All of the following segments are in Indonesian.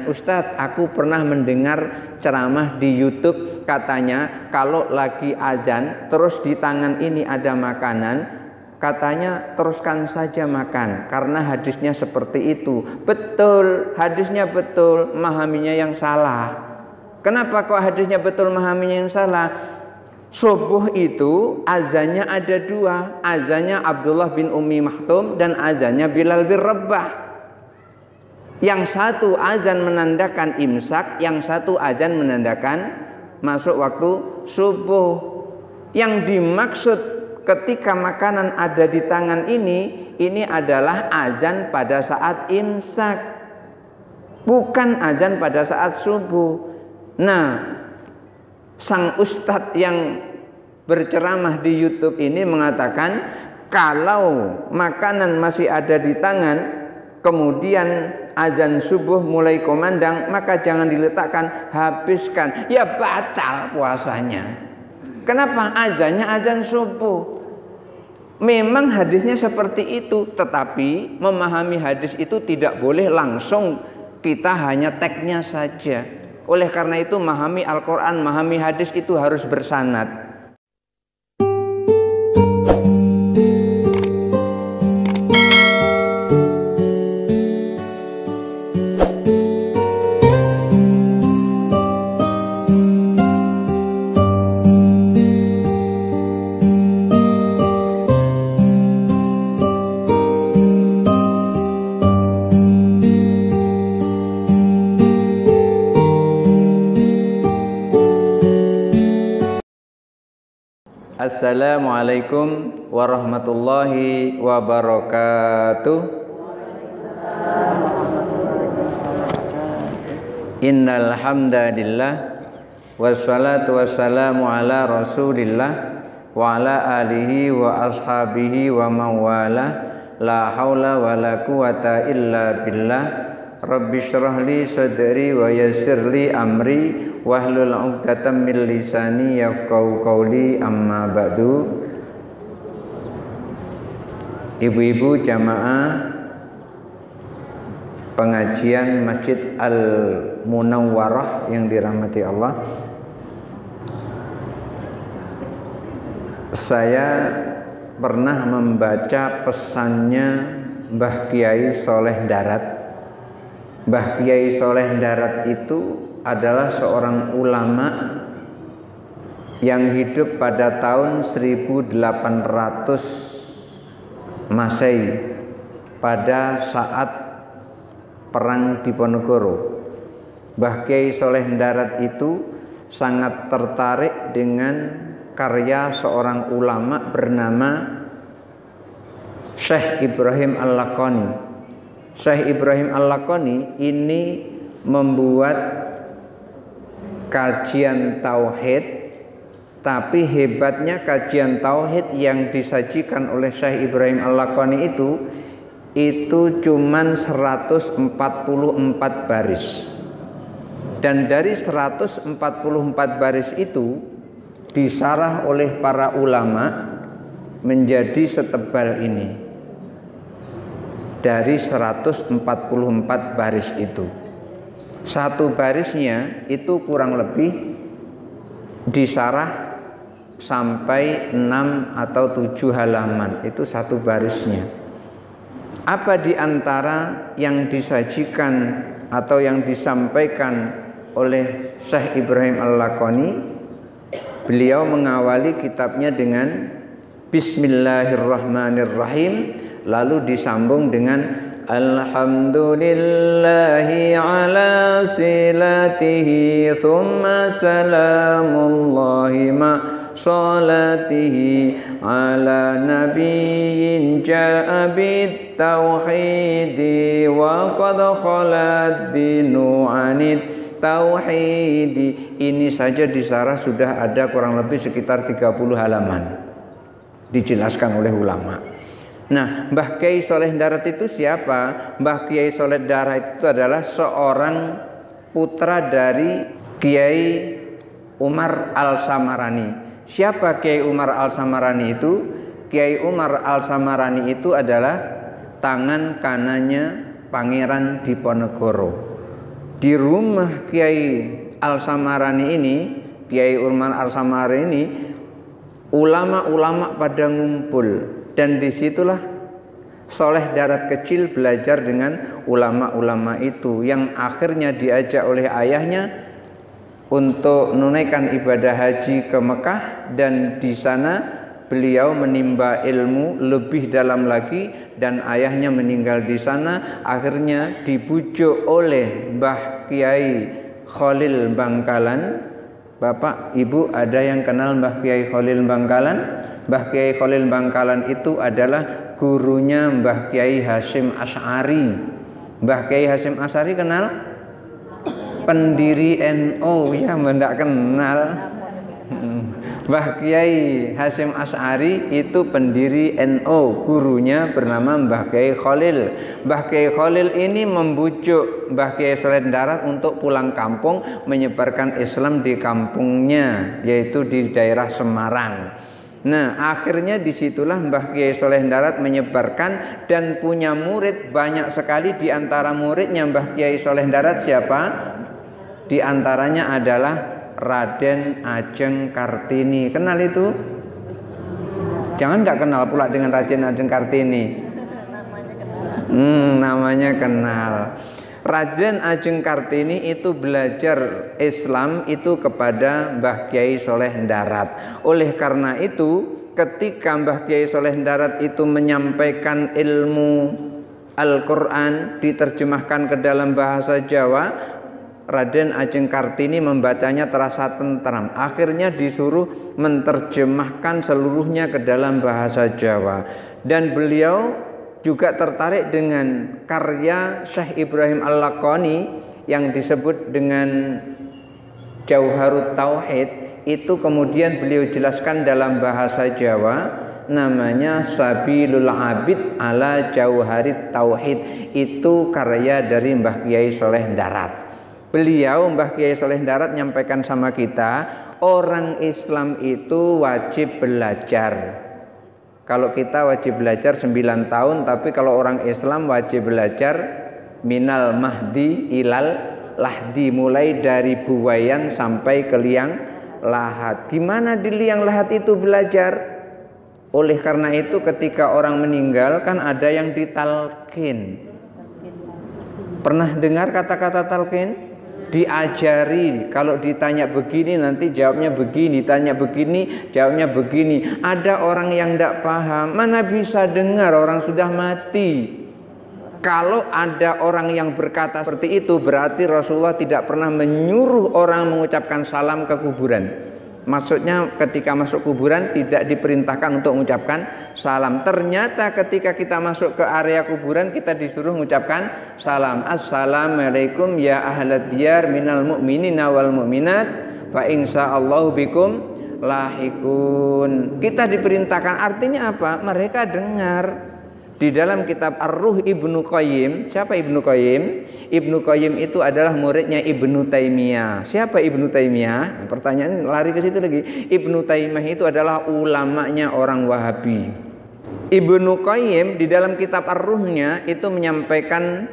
Ustadz, aku pernah mendengar ceramah di YouTube, katanya kalau lagi azan terus di tangan ini ada makanan, katanya teruskan saja makan karena hadisnya seperti itu. Betul, hadisnya betul, memahaminya yang salah. Kenapa kok hadisnya betul, memahaminya yang salah? Subuh itu azannya ada dua, azannya Abdullah bin Ummi Maktum dan azannya Bilal bin Rabah. Yang satu azan menandakan imsak, yang satu azan menandakan masuk waktu subuh. Yang dimaksud ketika makanan ada di tangan ini adalah azan pada saat imsak, bukan azan pada saat subuh. Nah, sang ustadz yang berceramah di YouTube ini mengatakan kalau makanan masih ada di tangan, kemudian azan subuh mulai komandang, maka jangan diletakkan, habiskan. Ya batal puasanya. Kenapa? Azannya azan subuh. Memang hadisnya seperti itu, tetapi memahami hadis itu tidak boleh langsung kita hanya teksnya saja. Oleh karena itu memahami Al-Quran, memahami hadis itu harus bersanad. Assalamualaikum warahmatullahi wabarakatuh. Innal hamdalillah wassalatu wassalamu ala Rasulillah wa ala alihi wa ashabihi wa mawala, la haula wa la quwata illa billah. Rabbi syrah li sadri wa yassir li amri wahlul 'uqdatam min lisani yafqahu qawli, amma ba'du. Ibu-ibu jamaah pengajian Masjid Al-Munawwarah yang dirahmati Allah, saya pernah membaca pesannya Mbah Kiai Soleh Darat. Mbah Kiai Soleh Darat itu adalah seorang ulama yang hidup pada tahun 1800 Masehi pada saat perang Diponegoro. Mbah Kiai Soleh Darat itu sangat tertarik dengan karya seorang ulama bernama Syekh Ibrahim Al-Laqani. Syekh Ibrahim Al-Laqani ini membuat kajian tauhid, tapi hebatnya kajian tauhid yang disajikan oleh Syekh Ibrahim Al-Laqani itu cuman 144 baris. Dan dari 144 baris itu disarah oleh para ulama menjadi setebal ini. Dari 144 baris itu, satu barisnya itu kurang lebih disarah sampai 6 atau 7 halaman. Itu satu barisnya. Apa di antara yang disajikan atau yang disampaikan oleh Syekh Ibrahim Al-Laqani? Beliau mengawali kitabnya dengan Bismillahirrahmanirrahim, lalu disambung dengan Alhamdulillahi ala silatihi thumma salamullahi ma salatihi ala nabiyyin ja'a bit tauhidi wa qad khalad dinu anit tauhidi. Ini saja disarah sudah ada kurang lebih sekitar 30 halaman dijelaskan oleh ulama. Nah, Mbah Kiai Soleh Darat itu siapa? Mbah Kiai Soleh Darat itu adalah seorang putra dari Kiai Umar Al-Samarani. Siapa Kiai Umar Al-Samarani itu? Kiai Umar Al-Samarani itu adalah tangan kanannya Pangeran Diponegoro. Di rumah Kiai Al-Samarani ini, Kiai Urman Al-Samarani ini, ulama-ulama pada ngumpul, dan disitulah Soleh Darat kecil belajar dengan ulama-ulama itu, yang akhirnya diajak oleh ayahnya untuk menunaikan ibadah haji ke Mekah, dan di sana beliau menimba ilmu lebih dalam lagi, dan ayahnya meninggal di sana. Akhirnya dibujuk oleh Mbah Kiai Khalil Bangkalan. Bapak, Ibu ada yang kenal Mbah Kiai Khalil Bangkalan? Mbah Kiai Khalil Bangkalan itu adalah gurunya Mbah Kiai Hasyim Asy'ari. Mbah Kiai Hasyim Asy'ari kenal? Pendiri NU, ya mendak kenal. Mbah Kiai Hasyim Asy'ari itu pendiri NU, gurunya bernama Mbah Kiai Khalil. Mbah Kiai Khalil ini membujuk Mbah Kiai Soleh Darat untuk pulang kampung menyebarkan Islam di kampungnya, yaitu di daerah Semarang. Nah, akhirnya disitulah Mbah Kiai Soleh Darat menyebarkan dan punya murid banyak sekali. Di antara muridnya Mbah Kiai Soleh Darat siapa? Di antaranya adalah Raden Ajeng Kartini. Kenal itu? Jangan nggak kenal pula dengan Raden Ajeng Kartini. Namanya kenal. Raden Ajeng Kartini itu belajar Islam itu kepada Mbah Kiai Soleh Darat. Oleh karena itu, ketika Mbah Kiai Soleh Darat itu menyampaikan ilmu Al-Quran diterjemahkan ke dalam bahasa Jawa, Raden Ajeng Kartini membacanya terasa tentram. Akhirnya disuruh menerjemahkan seluruhnya ke dalam bahasa Jawa. Dan beliau juga tertarik dengan karya Syekh Ibrahim Al-Laqani yang disebut dengan Jauharut Tauhid. Itu kemudian beliau jelaskan dalam bahasa Jawa, namanya Sabilul Abid ala Jauharit Tauhid. Itu karya dari Mbah Kiai Soleh Darat. Beliau Mbah Kiai Soleh Darat nyampaikan sama kita, orang Islam itu wajib belajar. Kalau kita wajib belajar 9 tahun, tapi kalau orang Islam wajib belajar minal mahdi ilal lahdi, mulai dari buayan sampai ke liang lahat. Gimana di liang lahat itu belajar? Oleh karena itu ketika orang meninggal kan ada yang ditalkin. Pernah dengar kata-kata talkin? Diajari, kalau ditanya begini nanti jawabnya begini, tanya begini jawabnya begini. Ada orang yang tidak paham, mana bisa dengar, orang sudah mati. Kalau ada orang yang berkata seperti itu, berarti Rasulullah tidak pernah menyuruh orang mengucapkan salam ke kuburan. Maksudnya ketika masuk kuburan tidak diperintahkan untuk mengucapkan salam. Ternyata ketika kita masuk ke area kuburan kita disuruh mengucapkan salam. Assalamualaikum ya ahlad diyar minal mu'minina wal mu'minat fa insyaallahu bikum lahikun. Kita diperintahkan, artinya apa? Mereka dengar. Di dalam kitab Ar-Ruh Ibnu Qayyim, siapa Ibnu Qayyim? Ibnu Qayyim itu adalah muridnya Ibnu Taimiyah. Siapa Ibnu Taimiyah? Pertanyaan lari ke situ lagi. Ibnu Taimiyah itu adalah ulamanya orang Wahabi. Ibnu Qayyim di dalam kitab Ar-Ruhnya itu menyampaikan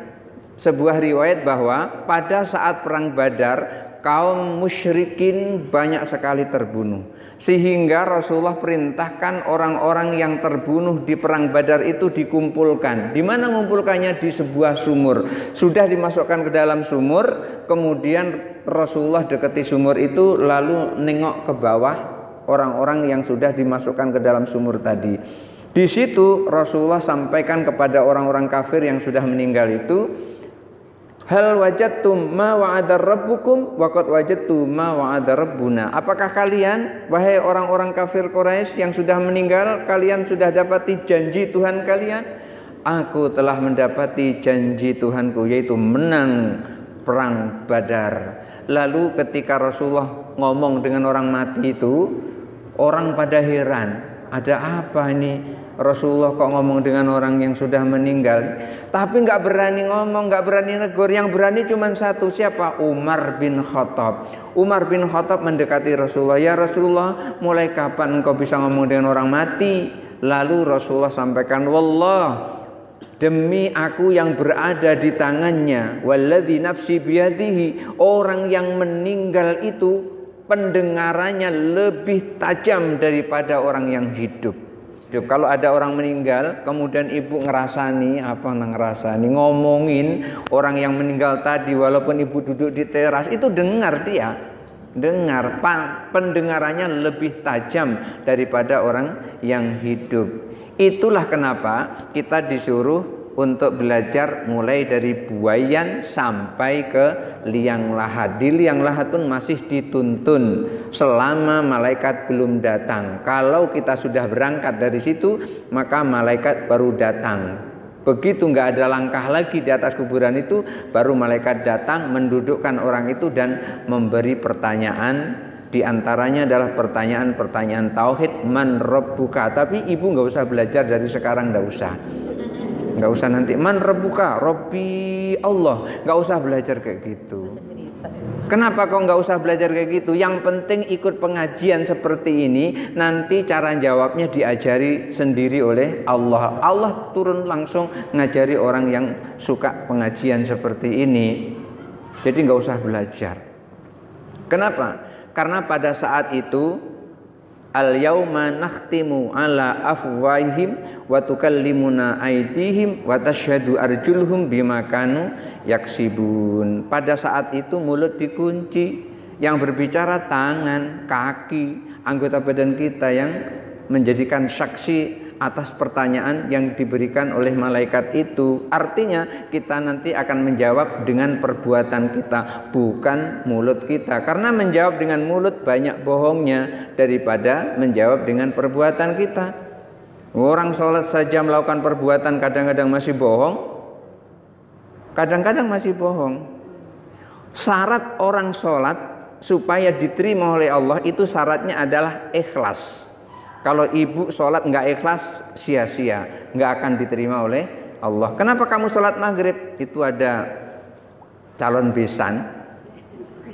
sebuah riwayat bahwa pada saat perang Badar kaum musyrikin banyak sekali terbunuh, sehingga Rasulullah perintahkan orang-orang yang terbunuh di perang Badar itu dikumpulkan. Di mana mengumpulkannya? Di sebuah sumur. Sudah dimasukkan ke dalam sumur, kemudian Rasulullah dekati sumur itu lalu nengok ke bawah orang-orang yang sudah dimasukkan ke dalam sumur tadi. Di situ Rasulullah sampaikan kepada orang-orang kafir yang sudah meninggal itu, hal wajadtum ma wa'ada rabbukum wa qad wajadtu ma wa'ada rabbuna. Apakah kalian, wahai orang-orang kafir Quraisy yang sudah meninggal, kalian sudah dapati janji Tuhan kalian? Aku telah mendapati janji Tuhanku, yaitu menang perang Badar. Lalu ketika Rasulullah ngomong dengan orang mati itu, orang pada heran, ada apa ini? Rasulullah kok ngomong dengan orang yang sudah meninggal, tapi nggak berani ngomong, nggak berani negur. Yang berani cuma satu, siapa? Umar bin Khattab. Umar bin Khattab mendekati Rasulullah, ya Rasulullah, mulai kapan engkau bisa ngomong dengan orang mati? Lalu Rasulullah sampaikan, wallah Demi aku yang berada di tangannya, walladzi nafsi biyadihi, orang yang meninggal itu pendengarannya lebih tajam daripada orang yang hidup. Kalau ada orang meninggal, kemudian ibu ngerasani ngomongin orang yang meninggal tadi, walaupun ibu duduk di teras, itu dengar dia, pendengarannya lebih tajam daripada orang yang hidup. Itulah kenapa kita disuruh untuk belajar mulai dari buayan sampai ke liang lahat. Di liang lahat pun masih dituntun selama malaikat belum datang. Kalau kita sudah berangkat dari situ, maka malaikat baru datang. Begitu nggak ada langkah lagi di atas kuburan itu, baru malaikat datang mendudukkan orang itu dan memberi pertanyaan. Di antaranya adalah pertanyaan-pertanyaan tauhid, man rabbuka. Tapi ibu nggak usah belajar dari sekarang, nggak usah nanti man rabbuka, Rabbi Allah, nggak usah belajar kayak gitu. Kenapa kok nggak usah belajar kayak gitu? Yang penting ikut pengajian seperti ini, nanti cara jawabnya diajari sendiri oleh Allah. Allah turun langsung ngajari orang yang suka pengajian seperti ini. Jadi nggak usah belajar. Kenapa? Karena pada saat itu al-yauma nakhtimu ala afwahihim wa tukallimuna aydihim wa tashhadu arjuluhum bima kanu yaksibun. Pada saat itu mulut dikunci, yang berbicara tangan, kaki, anggota badan kita yang menjadikan saksi atas pertanyaan yang diberikan oleh malaikat itu. Artinya kita nanti akan menjawab dengan perbuatan kita, bukan mulut kita. Karena menjawab dengan mulut banyak bohongnya daripada menjawab dengan perbuatan kita. Orang sholat saja melakukan perbuatan kadang-kadang masih bohong. Kadang-kadang masih bohong. Syarat orang sholat supaya diterima oleh Allah itu syaratnya adalah ikhlas. Kalau ibu sholat nggak ikhlas, sia-sia, nggak akan diterima oleh Allah. Kenapa kamu sholat maghrib? Itu ada calon besan.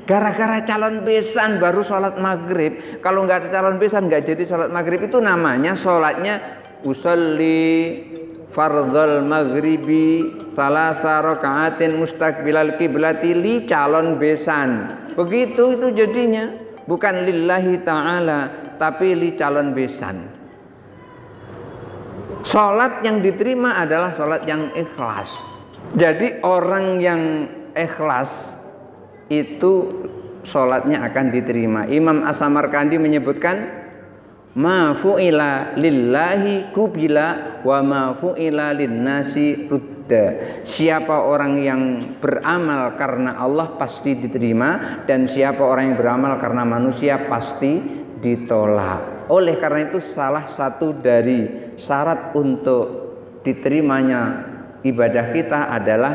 Gara-gara calon besan baru sholat maghrib. Kalau nggak ada calon besan nggak jadi sholat maghrib. Itu namanya sholatnya usolli fardhal maghribi salasa rakaatin mustaqbilal qiblati li calon besan. Begitu itu jadinya, bukan lillahi ta'ala, tapi li calon besan. Sholat yang diterima adalah sholat yang ikhlas. Jadi orang yang ikhlas itu sholatnya akan diterima. Imam As-Samarkandi menyebutkan ma fu'ila lillahi kubila wa ma fu'ila linnasi rudda. Siapa orang yang beramal karena Allah pasti diterima, dan siapa orang yang beramal karena manusia pasti ditolak. Oleh karena itu salah satu dari syarat untuk diterimanya ibadah kita adalah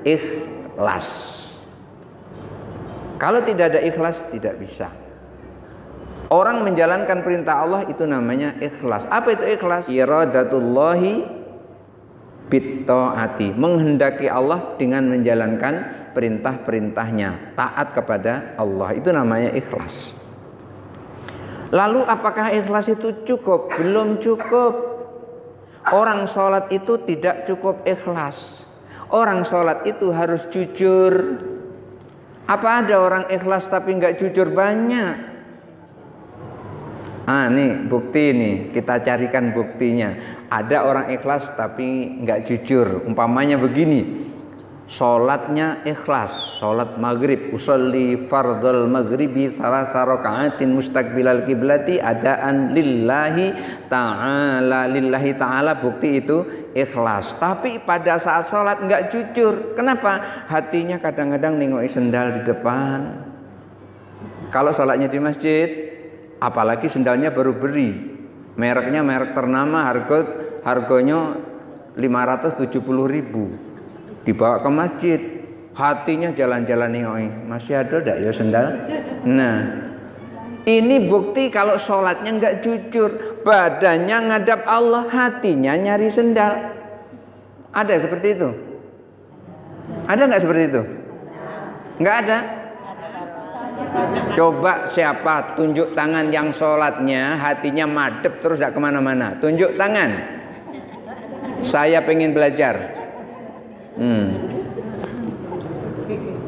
ikhlas. Kalau tidak ada ikhlas tidak bisa. Orang menjalankan perintah Allah itu namanya ikhlas. Apa itu ikhlas? Iradatullahi bitta'ati, menghendaki Allah dengan menjalankan perintah-perintahnya, taat kepada Allah, itu namanya ikhlas. Lalu apakah ikhlas itu cukup? Belum cukup. Orang sholat itu tidak cukup ikhlas. Orang sholat itu harus jujur. Apa ada orang ikhlas tapi nggak jujur? Banyak. Nih bukti nih, kita carikan buktinya. Ada orang ikhlas tapi nggak jujur. Umpamanya begini. Sholatnya ikhlas, sholat maghrib, usolli fardhal maghribi salasa rakaatin mustaqbilal qiblati adaan lillahi ta'ala, bukti itu ikhlas. Tapi pada saat sholat nggak jujur. Kenapa? Hatinya kadang-kadang nengok sendal di depan. Kalau sholatnya di masjid, apalagi sendalnya baru beli, mereknya merek ternama, harganya 570.000. Dibawa ke masjid, hatinya jalan-jalan nengok, masih ada enggak ya sendal? Nah, ini bukti kalau sholatnya nggak jujur. Badannya ngadap Allah, hatinya nyari sendal. Ada seperti itu? Ada nggak seperti itu? Nggak ada. Coba siapa tunjuk tangan yang sholatnya hatinya madep terus gak kemana-mana. Tunjuk tangan. Saya pengen belajar.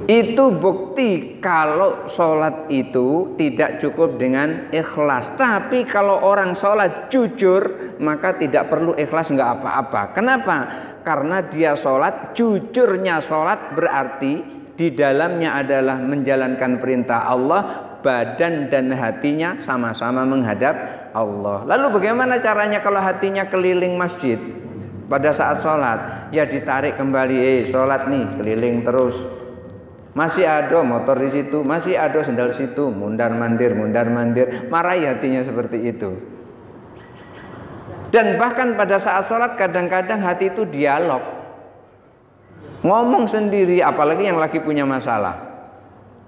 Itu bukti kalau sholat itu tidak cukup dengan ikhlas. Tapi kalau orang sholat jujur, maka tidak perlu ikhlas, nggak apa-apa. Kenapa? Karena dia sholat, jujurnya sholat berarti di dalamnya adalah menjalankan perintah Allah, badan dan hatinya sama-sama menghadap Allah. Lalu bagaimana caranya kalau hatinya keliling masjid pada saat sholat? Ya ditarik kembali, sholat nih, keliling terus. Masih ada motor di situ, masih ada sendal situ, mundar mandir, marahi hatinya seperti itu. Dan bahkan pada saat sholat kadang-kadang hati itu dialog, ngomong sendiri, apalagi yang lagi punya masalah.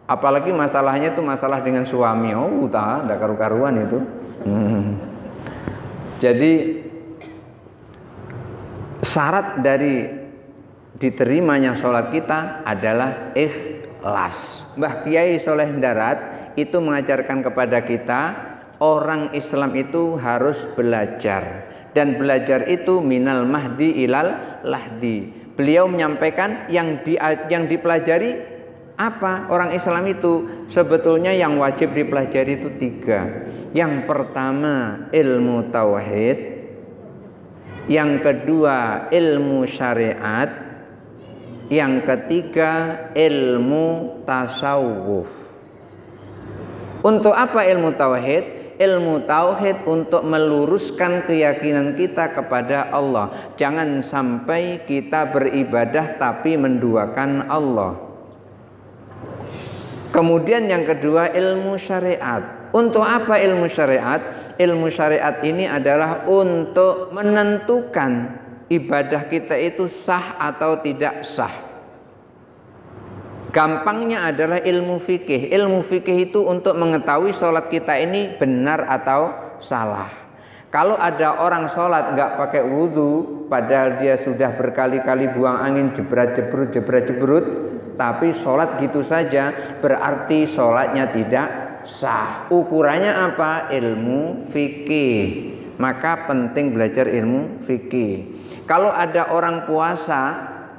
Apalagi masalahnya itu masalah dengan suami, enggak karu-karuan itu. Jadi syarat dari diterimanya sholat kita adalah ikhlas. Mbah Kiai Soleh Darat itu mengajarkan kepada kita, orang Islam itu harus belajar, dan belajar itu minal mahdi ilal lahdi. Beliau menyampaikan yang dipelajari apa orang Islam itu sebetulnya yang wajib dipelajari itu 3. Yang pertama ilmu tauhid, yang kedua ilmu syariat, yang ketiga ilmu tasawuf. Untuk apa ilmu tauhid? Ilmu tauhid untuk meluruskan keyakinan kita kepada Allah. Jangan sampai kita beribadah tapi menduakan Allah. Kemudian yang kedua ilmu syariat. Untuk apa ilmu syariat? Ilmu syariat ini adalah untuk menentukan ibadah kita itu sah atau tidak sah. Gampangnya adalah ilmu fikih. Ilmu fikih itu untuk mengetahui sholat kita ini benar atau salah. Kalau ada orang sholat nggak pakai wudhu, padahal dia sudah berkali-kali buang angin jebrat-jebrut, tapi sholat gitu saja, berarti sholatnya tidak sah. Ukurannya apa? Ilmu fikih. Maka penting belajar ilmu fikih. Kalau ada orang puasa,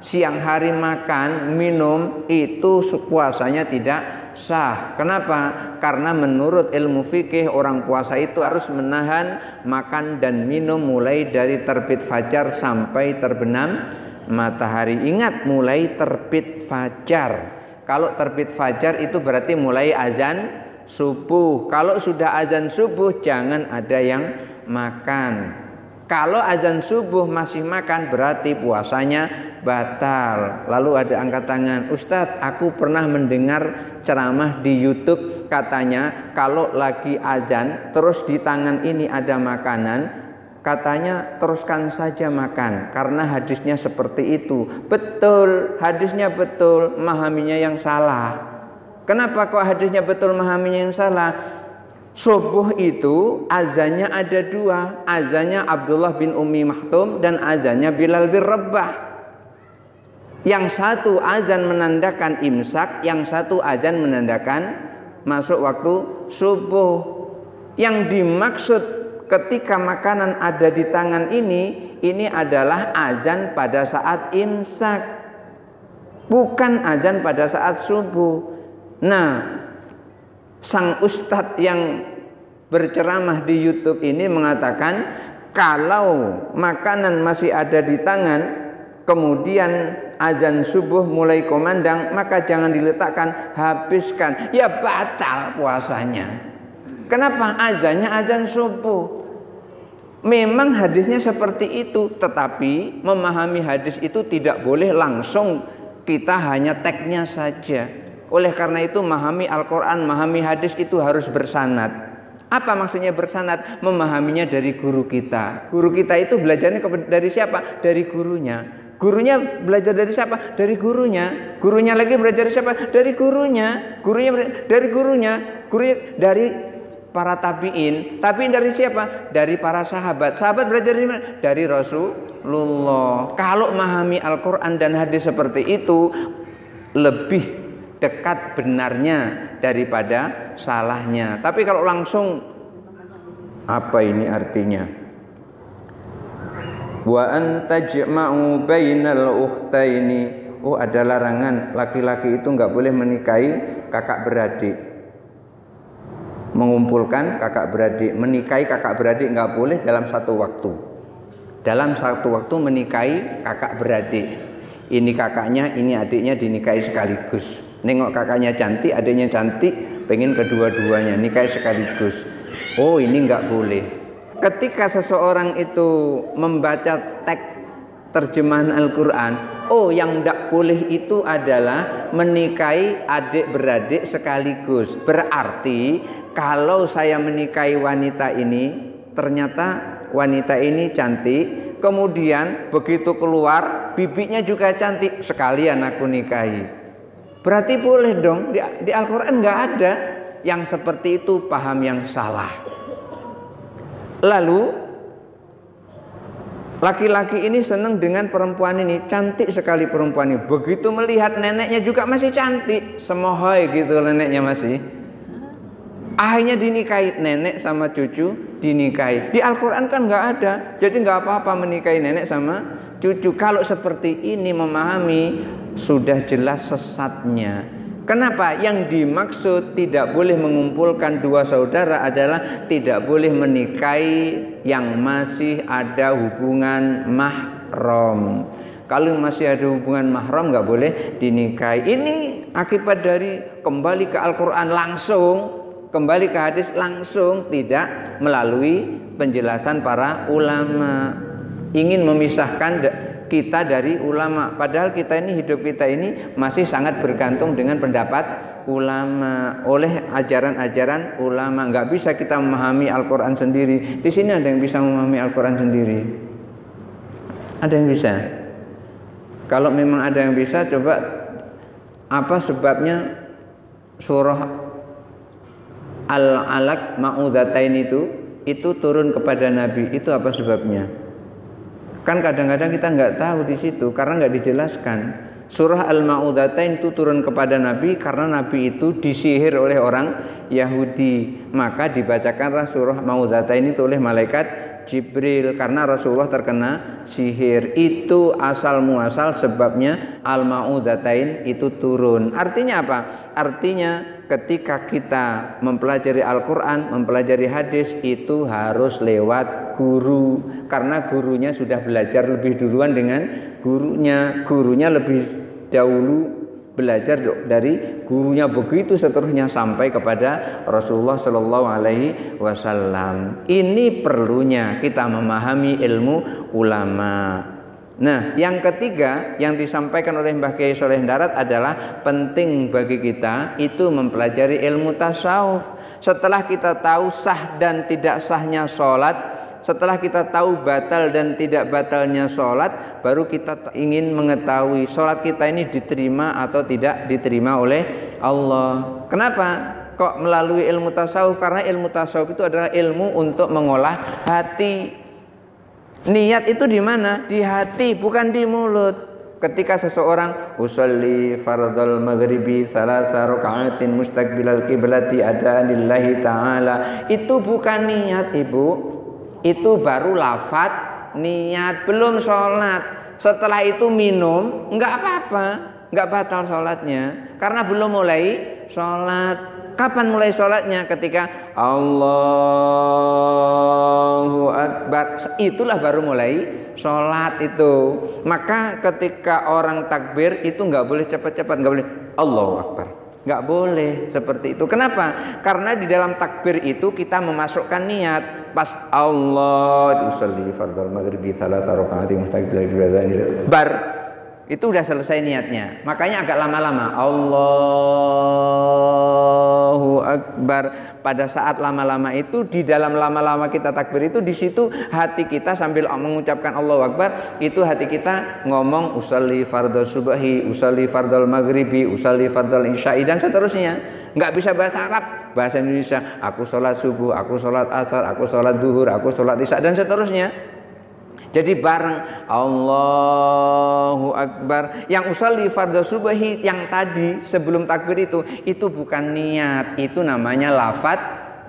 siang hari makan, minum, itu puasanya tidak sah. Kenapa? Karena menurut ilmu fikih orang puasa itu harus menahan makan dan minum mulai dari terbit fajar sampai terbenam matahari. Ingat, mulai terbit fajar. Kalau terbit fajar itu berarti mulai azan subuh. Kalau sudah azan subuh jangan ada yang makan. Kalau azan subuh masih makan berarti puasanya batal. Lalu ada angkat tangan, Ustadz, aku pernah mendengar ceramah di YouTube, katanya kalau lagi azan terus di tangan ini ada makanan, katanya teruskan saja makan karena hadisnya seperti itu. Betul, hadisnya betul, memahaminya yang salah. Kenapa kok hadisnya betul, memahaminya yang salah? Subuh itu azannya ada 2, azannya Abdullah bin Ummi Maktum dan azannya Bilal bin Rabah. Yang satu azan menandakan imsak, yang satu azan menandakan masuk waktu subuh. Yang dimaksud ketika makanan ada di tangan ini adalah azan pada saat imsak, bukan azan pada saat subuh. Nah, sang ustadz yang berceramah di YouTube ini mengatakan kalau makanan masih ada di tangan kemudian azan subuh mulai kumandang, maka jangan diletakkan, habiskan. Ya batal puasanya. Kenapa? Azannya azan subuh. Memang hadisnya seperti itu, tetapi memahami hadis itu tidak boleh langsung kita hanya teksnya saja. Oleh karena itu memahami Al-Quran, memahami hadis itu harus bersanad. Apa maksudnya bersanad? Memahaminya dari guru kita. Guru kita itu belajarnya dari siapa? Dari gurunya. Gurunya belajar dari siapa? Dari gurunya. Gurunya lagi belajar dari siapa? Dari gurunya. Gurunya dari gurunya. Gurunya dari para tabi'in. Tabi'in dari siapa? Dari para sahabat. Sahabat belajar dari mana? Dari Rasulullah. Kalau memahami Al-Quran dan hadis seperti itu, lebih dekat benarnya daripada salahnya. Tapi kalau langsung, apa ini artinya? Wa an tajma'u bainal ukhtaini. Oh, ada larangan laki-laki itu nggak boleh menikahi kakak beradik. Mengumpulkan kakak beradik, menikahi kakak beradik nggak boleh dalam satu waktu. Dalam satu waktu menikahi kakak beradik. Ini kakaknya, ini adiknya dinikahi sekaligus. Nengok kakaknya cantik, adiknya cantik, pengen kedua-duanya nikahi sekaligus. Oh, ini nggak boleh. Ketika seseorang itu membaca teks terjemahan Al-Quran, oh yang tidak boleh itu adalah menikahi adik beradik sekaligus. Berarti kalau saya menikahi wanita ini, ternyata wanita ini cantik, kemudian begitu keluar bibinya juga cantik, sekalian aku nikahi. Berarti boleh dong. Di Al-Quran nggak ada yang seperti itu, paham yang salah. Lalu laki-laki ini senang dengan perempuan ini, cantik sekali perempuan ini. Begitu melihat neneknya juga masih cantik, semohoi gitu neneknya masih. Akhirnya dinikahi, nenek sama cucu dinikahi. Di Al-Quran kan nggak ada, jadi nggak apa-apa menikahi nenek sama cucu. Kalau seperti ini memahami sudah jelas sesatnya. Kenapa? Yang dimaksud tidak boleh mengumpulkan dua saudara adalah tidak boleh menikahi yang masih ada hubungan mahram. Kalau masih ada hubungan mahram nggak boleh dinikahi. Ini akibat dari kembali ke Al-Quran langsung, kembali ke hadis langsung, tidak melalui penjelasan para ulama. Ingin memisahkan kita dari ulama, padahal kita ini, hidup kita ini masih sangat bergantung dengan pendapat ulama, oleh ajaran-ajaran ulama. Nggak bisa kita memahami Al-Quran sendiri. Di sini ada yang bisa memahami Al-Quran sendiri? Ada yang bisa? Kalau memang ada yang bisa, coba apa sebabnya surah Al-Alaq Ma'udzatain itu turun kepada Nabi? Itu apa sebabnya? Kan kadang-kadang kita nggak tahu di situ karena nggak dijelaskan. Surah Al-Ma'udzatain itu turun kepada Nabi karena Nabi itu disihir oleh orang Yahudi. Maka dibacakanlah surah Ma'udzatain itu oleh malaikat Jibril karena Rasulullah terkena sihir. Itu asal muasal sebabnya Al-Ma'udzatain itu turun. Artinya apa? Artinya ketika kita mempelajari Al-Quran, mempelajari hadis, itu harus lewat guru. Karena gurunya sudah belajar lebih duluan dengan gurunya. Gurunya lebih dahulu belajar dari gurunya, begitu seterusnya sampai kepada Rasulullah Shallallahu Alaihi Wasallam. Ini perlunya kita memahami ilmu ulama. Nah, yang ketiga yang disampaikan oleh Mbah Kiai Sholeh Darat adalah penting bagi kita itu mempelajari ilmu tasawuf. Setelah kita tahu sah dan tidak sahnya sholat, setelah kita tahu batal dan tidak batalnya sholat, baru kita ingin mengetahui sholat kita ini diterima atau tidak diterima oleh Allah. Kenapa kok melalui ilmu tasawuf? Karena ilmu tasawuf itu adalah ilmu untuk mengolah hati. Niat itu di mana? Di hati, bukan di mulut. Ketika seseorang usolli fardhal maghribi thalatha raka'atin mustaqbilal qiblati adaan lillahi ta'ala, itu bukan niat, Ibu. Itu baru lafaz niat, belum sholat. Setelah itu minum, enggak apa-apa, enggak batal sholatnya karena belum mulai sholat. Kapan mulai sholatnya? Ketika Allahu Akbar, itulah baru mulai sholat itu. Maka ketika orang takbir itu nggak boleh cepat-cepat, nggak boleh Allahu Akbar, nggak boleh seperti itu. Kenapa? Karena di dalam takbir itu kita memasukkan niat. Pas Allah usolli fardhal maghribi thalatha raka'atin mustaqbilal qiblati bar, itu udah selesai niatnya. Makanya agak lama-lama Allahu Akbar. Pada saat lama-lama itu, di dalam lama-lama kita takbir itu, di situ hati kita sambil mengucapkan Allahu Akbar, itu hati kita ngomong usolli fardhal subhi, usolli fardhal maghribi, usolli fardhal isya'i dan seterusnya. Nggak bisa bahasa Arab, bahasa Indonesia. Aku sholat subuh, aku sholat asar, aku sholat zuhur, aku sholat isya dan seterusnya. Jadi bareng Allahu Akbar. Yang usolli fardhu subhi yang tadi sebelum takbir itu bukan niat, itu namanya lafaz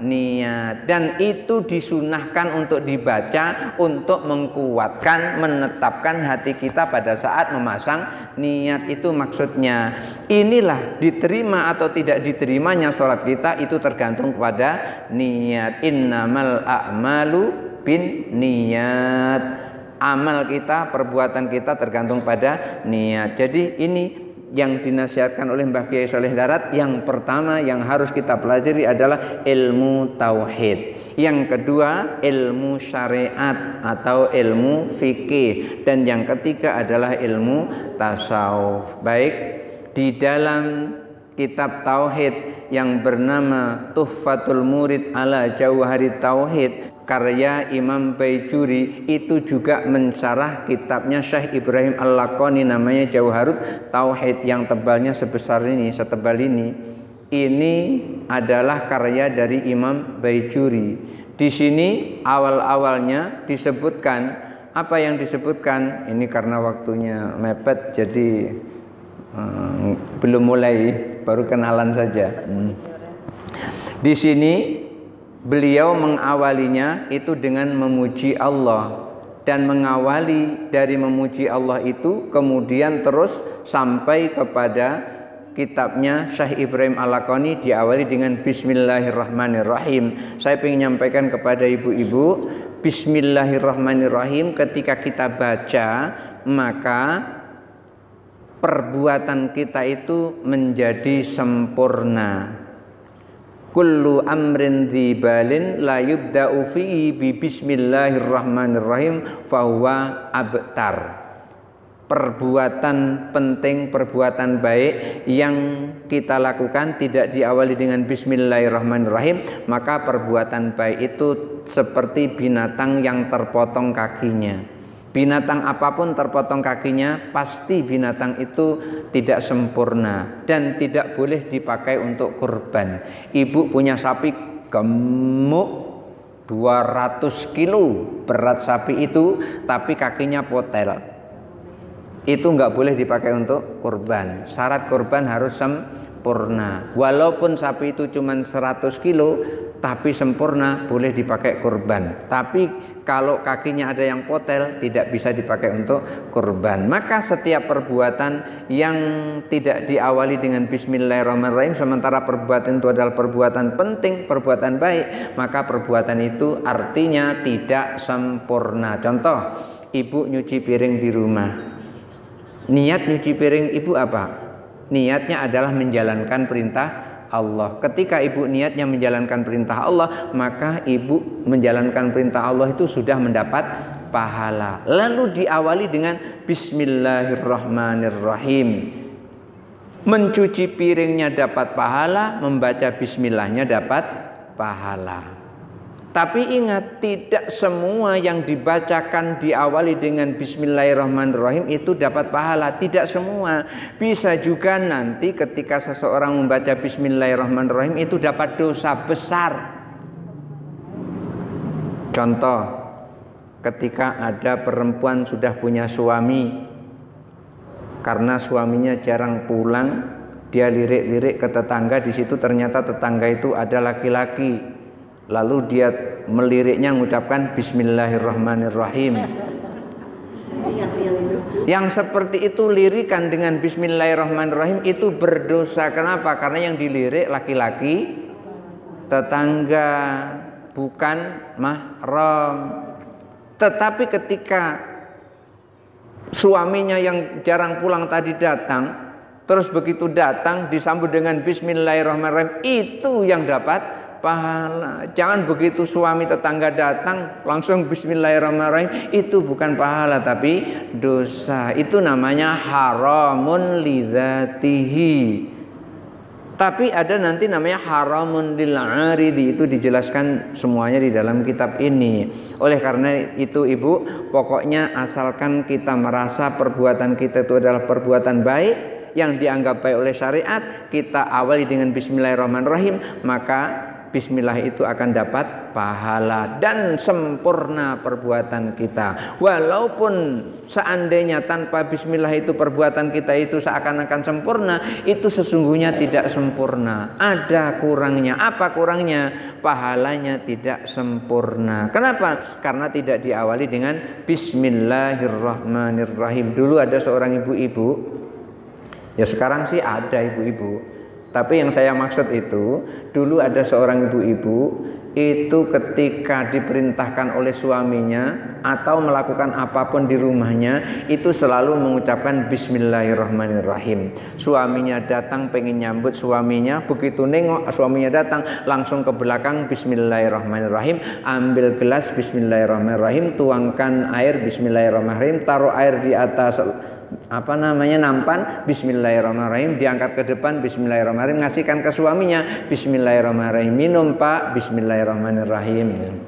niat, dan itu disunahkan untuk dibaca untuk mengkuatkan, menetapkan hati kita pada saat memasang niat. Itu maksudnya. Inilah diterima atau tidak diterimanya sholat kita itu tergantung kepada niat. Innamal a'malu bin niat. Amal kita, perbuatan kita tergantung pada niat. Jadi ini yang dinasihatkan oleh Mbah Kiai Saleh Darat. Yang pertama yang harus kita pelajari adalah ilmu tauhid. Yang kedua ilmu syariat atau ilmu fikih. Dan yang ketiga adalah ilmu tasawuf. Baik, di dalam kitab tauhid yang bernama Tuhfatul Murid ala Jauhari Tauhid karya Imam Baijuri, itu juga mensyarah kitabnya Syekh Ibrahim Al-Laqani namanya Jauharut Tauhid, yang tebalnya sebesar ini, setebal ini. Ini adalah karya dari Imam Baijuri. Di sini awal-awalnya disebutkan, apa yang disebutkan? Ini karena waktunya mepet jadi belum mulai, baru kenalan saja. Di sini beliau mengawalinya itu dengan memuji Allah, dan mengawali dari memuji Allah itu kemudian terus sampai kepada kitabnya Syekh Ibrahim Al-Laqani diawali dengan Bismillahirrahmanirrahim. Saya ingin menyampaikan kepada ibu-ibu, Bismillahirrahmanirrahim ketika kita baca, maka perbuatan kita itu menjadi sempurna. Kullu amrin dzibalin la yubda'u fihi bi bismillahirrahmanirrahim fahuwa abtar. Perbuatan penting, perbuatan baik yang kita lakukan tidak diawali dengan bismillahirrahmanirrahim, maka perbuatan baik itu seperti binatang yang terpotong kakinya. Binatang apapun terpotong kakinya, pasti binatang itu tidak sempurna dan tidak boleh dipakai untuk kurban. Ibu punya sapi gemuk 200 kilo berat sapi itu, tapi kakinya potel. Itu nggak boleh dipakai untuk kurban. Syarat kurban harus sempurna. Walaupun sapi itu cuma 100 kilo, tapi sempurna, boleh dipakai kurban. Tapi kalau kakinya ada yang potel, tidak bisa dipakai untuk kurban. Maka setiap perbuatan yang tidak diawali dengan bismillahirrahmanirrahim, sementara perbuatan itu adalah perbuatan penting, perbuatan baik, maka perbuatan itu artinya tidak sempurna. Contoh, ibu nyuci piring di rumah. Niat nyuci piring ibu apa? Niatnya adalah menjalankan perintah Allah. Ketika ibu niatnya menjalankan perintah Allah, maka ibu menjalankan perintah Allah itu sudah mendapat pahala. Lalu diawali dengan bismillahirrahmanirrahim. Mencuci piringnya dapat pahala, membaca bismillahnya dapat pahala. Tapi ingat, tidak semua yang dibacakan diawali dengan bismillahirrahmanirrahim itu dapat pahala. Tidak semua. Bisa juga nanti ketika seseorang membaca bismillahirrahmanirrahim itu dapat dosa besar. Contoh, ketika ada perempuan sudah punya suami, karena suaminya jarang pulang, dia lirik-lirik ke tetangga, di situ ternyata tetangga itu ada laki-laki. Lalu dia meliriknya mengucapkan bismillahirrahmanirrahim. Yang seperti itu lirikan dengan bismillahirrahmanirrahim itu berdosa. Kenapa? Karena yang dilirik laki-laki, tetangga, bukan mahram. Tetapi ketika suaminya yang jarang pulang tadi datang, terus begitu datang disambut dengan bismillahirrahmanirrahim, itu yang dapat pahala. Jangan begitu suami tetangga datang langsung bismillahirrahmanirrahim, itu bukan pahala tapi dosa. Itu namanya haramun lidzatihi. Tapi ada nanti namanya haramun lil aridi, itu dijelaskan semuanya di dalam kitab ini. Oleh karena itu ibu, pokoknya asalkan kita merasa perbuatan kita itu adalah perbuatan baik yang dianggap baik oleh syariat, kita awali dengan bismillahirrahmanirrahim, maka bismillah itu akan dapat pahala dan sempurna perbuatan kita. Walaupun seandainya tanpa bismillah itu perbuatan kita itu seakan-akan sempurna, itu sesungguhnya tidak sempurna. Ada kurangnya. Apa kurangnya? Pahalanya tidak sempurna. Kenapa? Karena tidak diawali dengan bismillahirrahmanirrahim. Dulu ada seorang ibu-ibu, ya sekarang sih ada ibu-ibu, tapi yang saya maksud itu, dulu ada seorang ibu-ibu itu ketika diperintahkan oleh suaminya atau melakukan apapun di rumahnya itu selalu mengucapkan bismillahirrahmanirrahim. Suaminya datang pengen nyambut suaminya, begitu nengok suaminya datang langsung ke belakang bismillahirrahmanirrahim, ambil gelas bismillahirrahmanirrahim, tuangkan air bismillahirrahmanirrahim, taruh air di atas nampan bismillahirrahmanirrahim, diangkat ke depan bismillahirrahmanirrahim, ngasihkan ke suaminya bismillahirrahmanirrahim, minum pak bismillahirrahmanirrahim.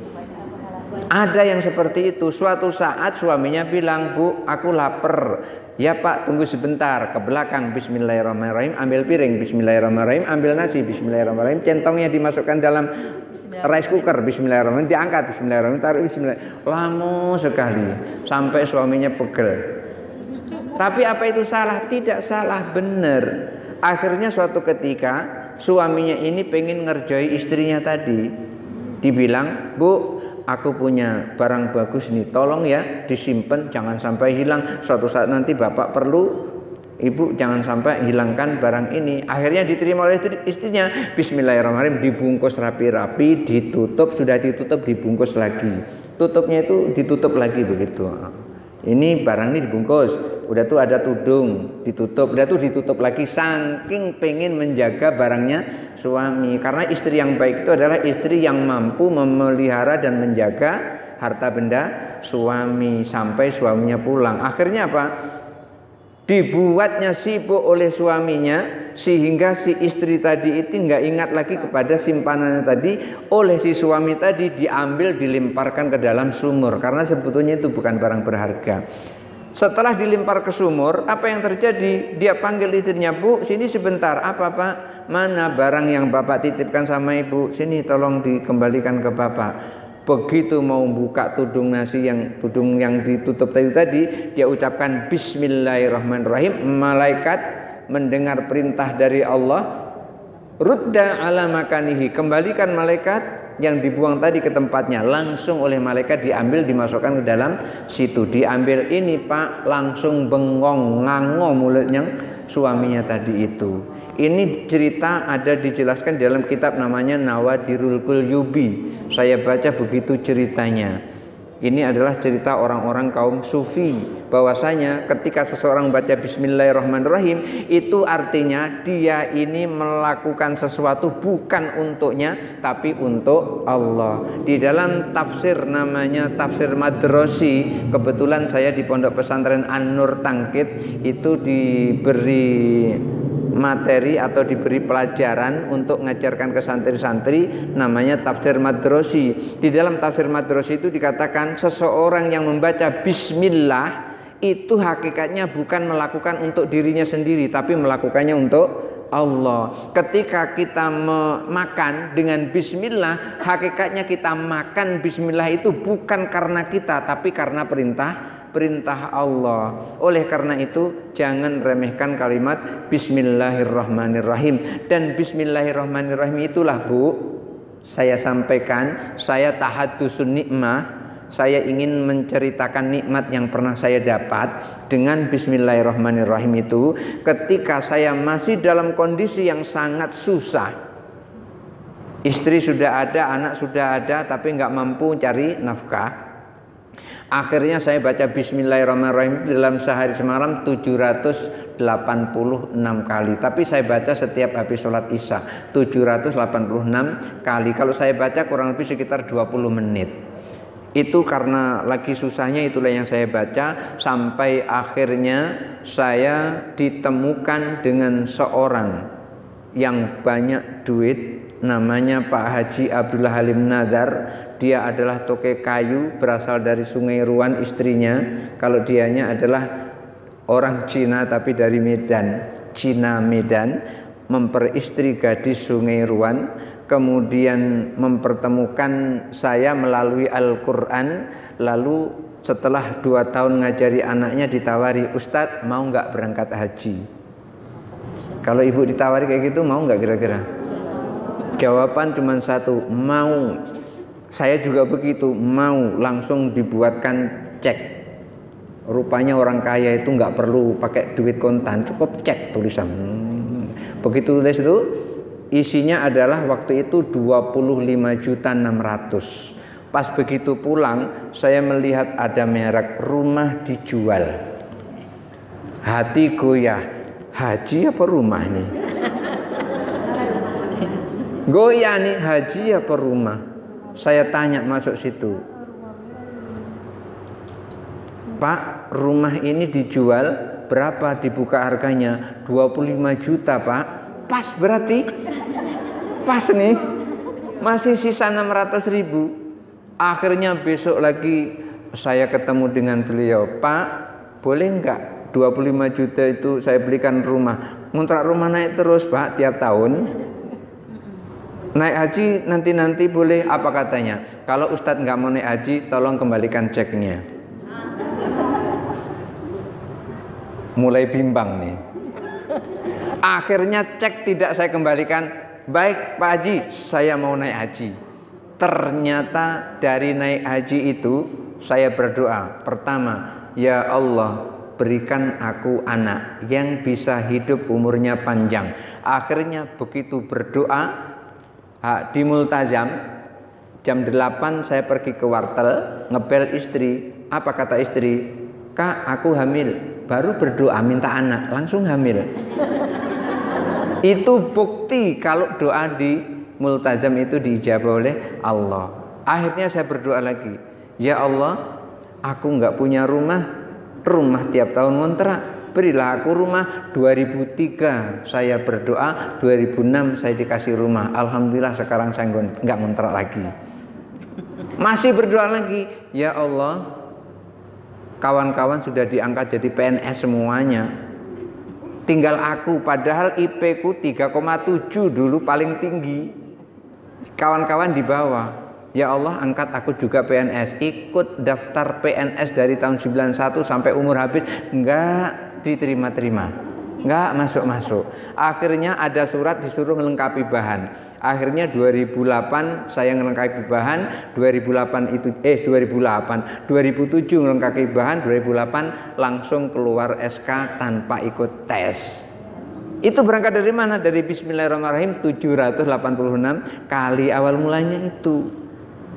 Ada yang seperti itu. Suatu saat suaminya bilang, bu aku lapar. Ya pak tunggu sebentar, ke belakang bismillahirrahmanirrahim, ambil piring bismillahirrahmanirrahim, ambil nasi bismillahirrahmanirrahim, centongnya dimasukkan dalam rice cooker bismillahirrahmanirrahim, diangkat bismillahirrahmanirrahim, taruh bismillahirrahmanirrahim. Lama sekali sampai suaminya pegel. Tapi apa itu salah? Tidak salah, benar. Akhirnya suatu ketika suaminya ini pengen ngerjai istrinya tadi. Dibilang, bu aku punya barang bagus nih, tolong ya disimpan, jangan sampai hilang. Suatu saat nanti bapak perlu, ibu jangan sampai hilangkan barang ini. Akhirnya diterima oleh istrinya. Bismillahirrahmanirrahim, dibungkus rapi-rapi, ditutup, sudah ditutup dibungkus lagi. Tutupnya itu ditutup lagi begitu. Ini barang ini dibungkus, udah tuh ada tudung, ditutup, udah tuh ditutup lagi, saking pengen menjaga barangnya suami. Karena istri yang baik itu adalah istri yang mampu memelihara dan menjaga harta benda suami sampai suaminya pulang. Akhirnya apa? Dibuatnya sibuk oleh suaminya sehingga si istri tadi itu nggak ingat lagi kepada simpanannya tadi. Oleh si suami tadi diambil, dilemparkan ke dalam sumur karena sebetulnya itu bukan barang berharga. Setelah dilempar ke sumur, apa yang terjadi? Dia panggil istrinya, bu sini sebentar. Apa pak? Mana barang yang bapak titipkan sama ibu? Sini tolong dikembalikan ke bapak. Begitu mau buka tudung nasi tudung yang ditutup tadi, dia ucapkan bismillahirrahmanirrahim. Malaikat mendengar perintah dari Allah, rudda ala makanihi, kembalikan malaikat yang dibuang tadi ke tempatnya. Langsung oleh malaikat diambil, dimasukkan ke dalam situ. Diambil ini pak, langsung bengong, ngango mulutnya suaminya tadi itu. Ini cerita ada dijelaskan dalam kitab namanya Nawadirul Qulyubi. Saya baca begitu ceritanya. Ini adalah cerita orang-orang kaum sufi, bahwasanya ketika seseorang baca bismillahirrahmanirrahim itu artinya dia ini melakukan sesuatu bukan untuknya tapi untuk Allah. Di dalam tafsir namanya tafsir Madrasi, kebetulan saya di Pondok Pesantren An-Nur Tangkit itu diberi materi atau diberi pelajaran untuk mengajarkan ke santri-santri, namanya tafsir Madrasi. Di dalam tafsir Madrasi itu dikatakan seseorang yang membaca bismillah itu hakikatnya bukan melakukan untuk dirinya sendiri tapi melakukannya untuk Allah. Ketika kita makan dengan bismillah, hakikatnya kita makan bismillah itu bukan karena kita tapi karena perintah Allah. Oleh karena itu jangan remehkan kalimat bismillahirrahmanirrahim. Dan bismillahirrahmanirrahim itulah bu, saya sampaikan, saya tahaddusun nikmah, saya ingin menceritakan nikmat yang pernah saya dapat dengan bismillahirrahmanirrahim itu ketika saya masih dalam kondisi yang sangat susah. Istri sudah ada, anak sudah ada, tapi nggak mampu cari nafkah. Akhirnya saya baca bismillahirrahmanirrahim dalam sehari semalam 786 kali. Tapi saya baca setiap habis sholat isya 786 kali. Kalau saya baca kurang lebih sekitar 20 menit. Itu karena lagi susahnya, itulah yang saya baca. Sampai akhirnya saya ditemukan dengan seorang yang banyak duit, namanya Pak Haji Abdullah Halim Nadar. Dia adalah toke kayu, berasal dari Sungai Ruan istrinya. Kalau dianya adalah orang Cina tapi dari Medan, Cina Medan, memperistri gadis Sungai Ruan. kemudian mempertemukan saya melalui Al-Quran. Lalu setelah 2 tahun ngajari anaknya ditawari, Ustadz mau nggak berangkat haji? Kalau ibu ditawari kayak gitu mau nggak kira-kira? Jawaban cuma satu, mau. Saya juga begitu, mau. Langsung dibuatkan cek. Rupanya orang kaya itu nggak perlu pakai duit kontan, cukup cek tulisan. Begitu tulis itu, isinya adalah waktu itu 25.600.000. Pas begitu pulang, saya melihat ada merek rumah dijual. Hati goyah, haji apa rumah nih? Goyah nih, haji apa rumah? Saya tanya masuk situ, Pak, rumah ini dijual berapa, dibuka harganya? 25 juta Pak. Pas berarti? Pas nih, masih sisa 600.000. Akhirnya besok lagi saya ketemu dengan beliau, Pak, boleh enggak 25 juta itu saya belikan rumah? Ngontrak rumah naik terus Pak, tiap tahun. Naik haji nanti boleh, apa katanya? Kalau Ustadz nggak mau naik haji, tolong kembalikan ceknya. Mulai bimbang nih. Akhirnya cek tidak saya kembalikan. Baik Pak Haji, saya mau naik haji. Ternyata dari naik haji itu saya berdoa. Pertama, ya Allah, berikan aku anak yang bisa hidup umurnya panjang. Akhirnya begitu berdoa di Multazam, jam 8 saya pergi ke wartel, ngebel istri. Apa kata istri? Kak, aku hamil. Baru berdoa minta anak, langsung hamil. Itu bukti kalau doa di Multazam itu diijabah oleh Allah. Akhirnya saya berdoa lagi, ya Allah, aku nggak punya rumah tiap tahun ngontrak, berilah aku rumah. 2003 saya berdoa, 2006 saya dikasih rumah. Alhamdulillah sekarang saya nggak ngontrak lagi. Masih berdoa lagi, ya Allah, kawan-kawan sudah diangkat jadi PNS semuanya, tinggal aku, padahal IP ku 3,7 dulu paling tinggi. Kawan-kawan di bawah. Ya Allah, angkat aku juga PNS. Ikut daftar PNS dari tahun 91 sampai umur habis, enggak diterima-terima, enggak masuk-masuk. Akhirnya ada surat disuruh melengkapi bahan. Akhirnya 2008 saya melengkapi bahan. 2007 melengkapi bahan. 2008 langsung keluar SK tanpa ikut tes. Itu berangkat dari mana? Dari Bismillahirrahmanirrahim 786 kali awal mulanya itu.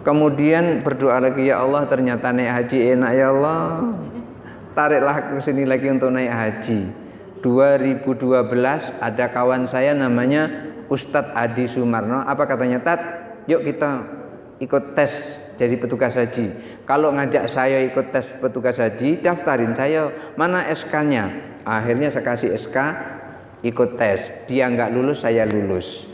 Kemudian berdoa lagi, ya Allah, ternyata naik haji enak ya Allah. Tariklah ke sini lagi untuk naik haji. 2012 ada kawan saya namanya Ustadz Adi Sumarno. Apa katanya? Tat, yuk kita ikut tes jadi petugas haji. Kalau ngajak saya ikut tes petugas haji, daftarin saya. Mana SK-nya? Akhirnya saya kasih SK, ikut tes. Dia nggak lulus, saya lulus.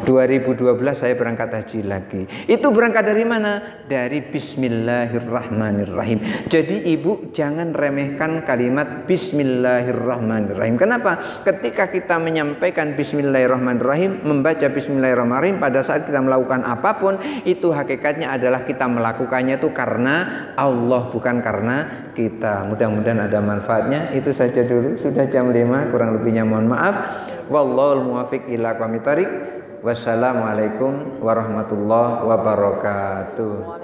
2012 saya berangkat haji lagi. Itu berangkat dari mana? Dari Bismillahirrahmanirrahim. Jadi ibu jangan remehkan kalimat Bismillahirrahmanirrahim. Kenapa? Ketika kita menyampaikan Bismillahirrahmanirrahim, membaca Bismillahirrahmanirrahim pada saat kita melakukan apapun, itu hakikatnya adalah kita melakukannya itu karena Allah, bukan karena kita. Mudah-mudahan ada manfaatnya. Itu saja dulu. Sudah jam 5, kurang lebihnya mohon maaf. Wallahul muwaffiq ila aqwamit thoriq. Wassalamualaikum warahmatullahi wabarakatuh.